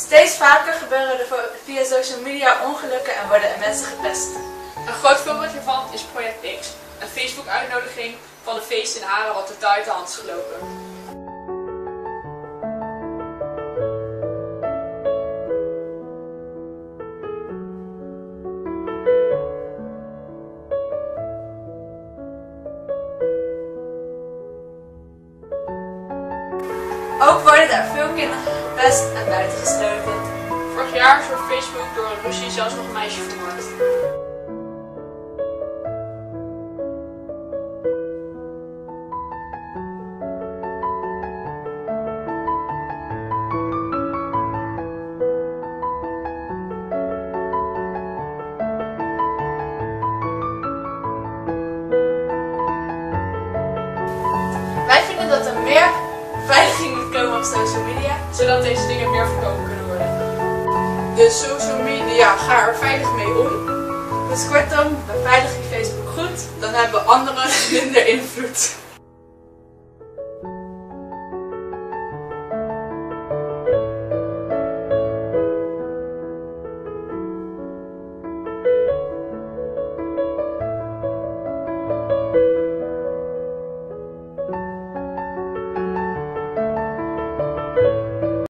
Steeds vaker gebeuren er via social media ongelukken en worden er mensen gepest. Een groot voorbeeld hiervan is Project X, een Facebook-uitnodiging van een feest in Haren wat totaal uit de hand is gelopen. Ook worden er veel kinderen gepest en buitengesloten. Vorig jaar is door Facebook door een ruzie zelfs nog een meisje vermoord. Wij vinden dat er meer beveiliging moet komen op social media, Zodat deze dingen meer voorkomen kunnen worden. Dus social media, ga er veilig mee om. Dus kortom, beveilig je Facebook goed. Dan hebben anderen minder invloed.